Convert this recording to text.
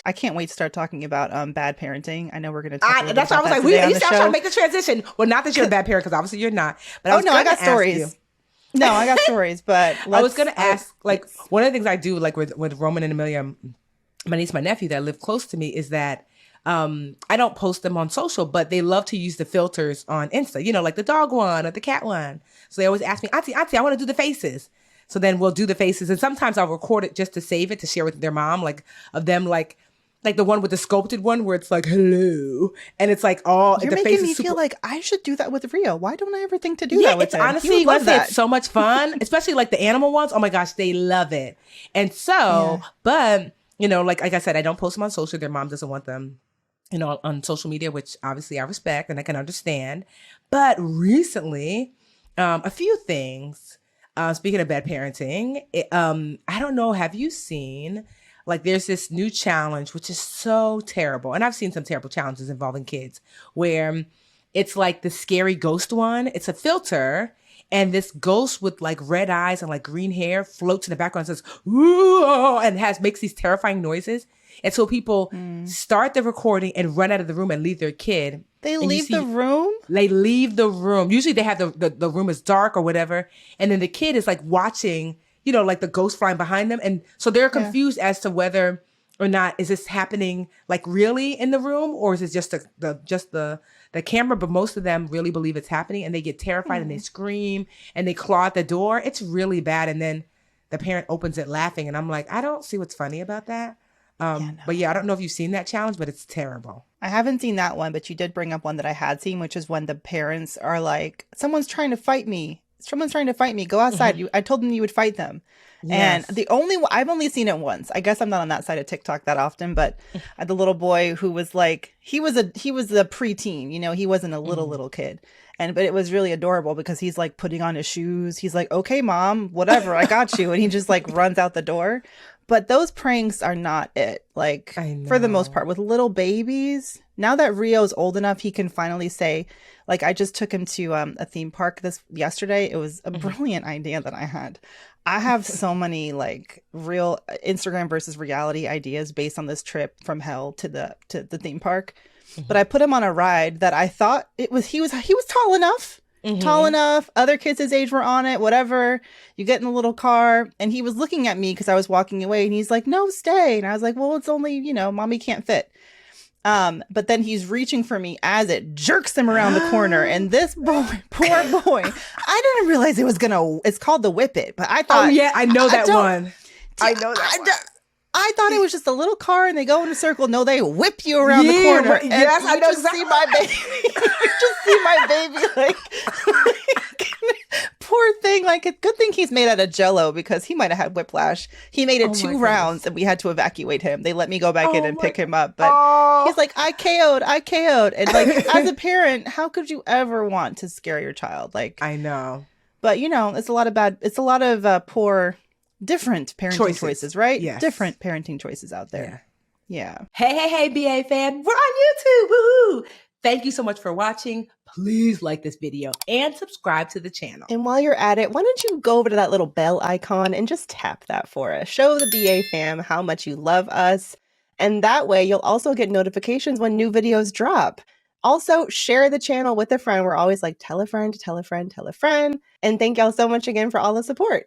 I can't wait to start talking about bad parenting. I know we're going to talk a little bit That's why I about was that like, today on you the see, I was trying to show. make the transition. Well, not that you're a bad parent, because obviously you're not. But I Oh was no, I going got to ask you. stories. No, I got stories, but I was going to ask, like, yes. one of the things I do, like with Roman and Amelia, my niece, my nephew that live close to me, is that I don't post them on social, but they love to use the filters on Insta, like the dog one or the cat one. So they always ask me, Auntie, I want to do the faces. So then we'll do the faces. And sometimes I'll record it just to save it, to share with their mom, like of them, like the one with the sculpted one where it's like, hello. And it's like all You're the face making is me super. feel like I should do that with Rio. Why don't I ever think to do Yeah, that with it's him? He honestly, would love let's say that. it's so much fun, especially like the animal ones. Oh my gosh, they love it. And so, Yeah. but like I said, I don't post them on social. Their mom doesn't want them, on social media, which obviously I respect and I can understand. But recently, a few things. Speaking of bad parenting, I don't know. Have you seen? Like, there's this new challenge, which is so terrible. And I've seen some terrible challenges involving kids where it's like the scary ghost one. It's a filter. And this ghost with like red eyes and like green hair floats in the background and says, "Ooh," and makes these terrifying noises. And so people Mm. start the recording and run out of the room and leave their kid. They And you leave the see room? they leave the room. Usually they have the room is dark or whatever. And then the kid is like watching, like the ghost flying behind them. And so they're Yeah. confused as to whether or not is this happening like really in the room, or is it just the camera? But most of them really believe it's happening, and they get terrified and they scream and they claw at the door. It's really bad. And then the parent opens it laughing. And I'm like, I don't see what's funny about that. Yeah, no. But yeah, I don't know if you've seen that challenge, but it's terrible. I haven't seen that one, but you did bring up one that I had seen, which is when the parents are like, "Someone's trying to fight me. Someone's trying to fight me. Go outside." I told them you would fight them. And Yes. I've only seen it once. I guess I'm not on that side of TikTok that often, but the little boy who was like, he was a preteen, he wasn't a little kid. But it was really adorable because he's like putting on his shoes. He's like, "Okay, mom, whatever, I got you." And he just like runs out the door. But those pranks are not it. Like, I for the most know. part, with little babies, now that Rio's old enough, he can finally say, like, I just took him to a theme park yesterday. It was a brilliant idea that I had. I have so many like real Instagram versus reality ideas based on this trip from hell to the theme park. But I put him on a ride that I thought he was tall enough. Tall Mm-hmm. enough. Other kids his age were on it, whatever. You get in the little car, and he was looking at me because I was walking away, and he's like, "No, stay." And I was like, "Well, it's only, mommy can't fit." But then he's reaching for me as it jerks him around the corner. And this boy, poor boy, I didn't realize it's called the whip it, but I Oh thought, yeah, I know I that don't, one. I know that I, one. don't- I thought it was just a little car and they go in a circle. No, they whip you around the Yeah, corner. right. And Yes, I you know just see my baby. You just see my baby like poor thing. Like, a good thing he's made out of jello because he might have had whiplash. He made it Oh my 2 goodness. rounds and we had to evacuate him. They let me go back in Oh and my pick God. him up. But Oh. he's like, I KO'd. And like, as a parent, how could you ever want to scare your child? Like, I know. but it's a lot of poor, different parenting choices, right? Yes. Different parenting choices out Yeah. there. Yeah. Hey, BA fam. We're on YouTube. Woohoo! Thank you so much for watching. Please like this video and subscribe to the channel. And while you're at it, why don't you go over to that little bell icon and just tap that for us. Show the BA fam how much you love us. And that way you'll also get notifications when new videos drop. Also, share the channel with a friend. We're always like, tell a friend, tell a friend, tell a friend. And thank y'all so much again for all the support.